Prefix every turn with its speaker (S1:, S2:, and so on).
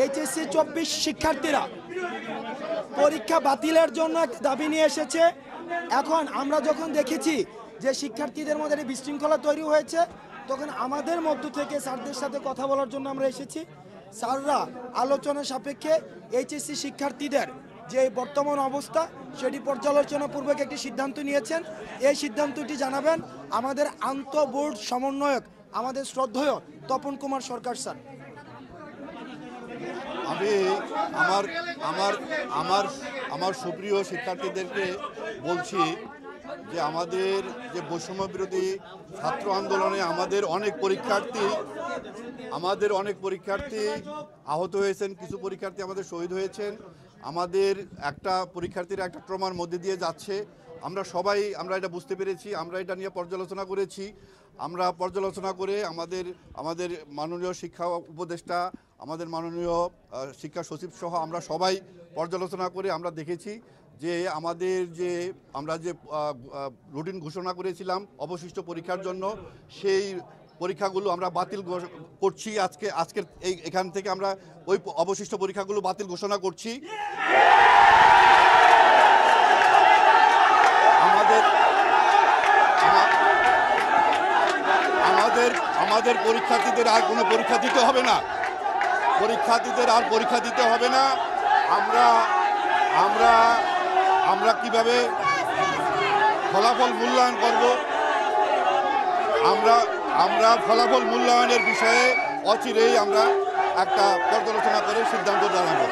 S1: HSC 24 শিক্ষার্থীরা পরীক্ষা বাতিলের জন্য একটা দাবি নিয়ে এসেছে। এখন আমরা যখন দেখেছি যে শিক্ষার্থীদের মধ্যে বিশৃঙ্খলা তৈরি হয়েছে, তখন আমাদের মধ্য থেকে স্যারদের সাথে কথা বলার জন্য আমরা এসেছি। স্যাররা আলোচনা সাপেক্ষে এইচএসসি শিক্ষার্থীদের যে বর্তমান অবস্থা সেটি পর্যালোচনাপূর্বক একটি সিদ্ধান্ত নিয়েছেন। এই সিদ্ধান্তটি জানাবেন আমাদের আন্তঃবোর্ড সমন্বয়ক, আমাদের শ্রদ্ধেয় তপন কুমার সরকার স্যার।
S2: আমি আমার আমার আমার আমার সুপ্রিয় শিক্ষার্থীদেরকে বলছি যে আমাদের যে বৈষম্য বিরোধী ছাত্র আন্দোলনে আমাদের অনেক পরীক্ষার্থী আহত হয়েছেন, কিছু পরীক্ষার্থী আমাদের শহীদ হয়েছেন। আমাদের পরীক্ষার্থীরা একটা ট্রমার মধ্যে দিয়ে যাচ্ছে। আমরা এটা বুঝতে পেরেছি, আমরা এটা নিয়ে পর্যালোচনা করেছি। আমরা পর্যালোচনা করে আমাদের মাননীয় শিক্ষা উপদেষ্টা, আমাদের মাননীয় শিক্ষা সচিব সহ আমরা সবাই পর্যালোচনা করে আমরা দেখেছি যে আমরা যে রুটিন ঘোষণা করেছিলাম অবশিষ্ট পরীক্ষার জন্য, সেই পরীক্ষাগুলো আমরা বাতিল করছি। আজকের এখান থেকে আমরা ওই অবশিষ্ট পরীক্ষাগুলো বাতিল ঘোষণা করছি। আমাদের পরীক্ষার্থীদের আর কোনো পরীক্ষা দিতে হবে না। আমরা কিভাবে ফলাফল মূল্যায়ন করব, আমরা ফলাফল মূল্যায়নের বিষয়ে অচিরেই আমরা একটা পর্যালোচনা করে সিদ্ধান্ত জানাবো।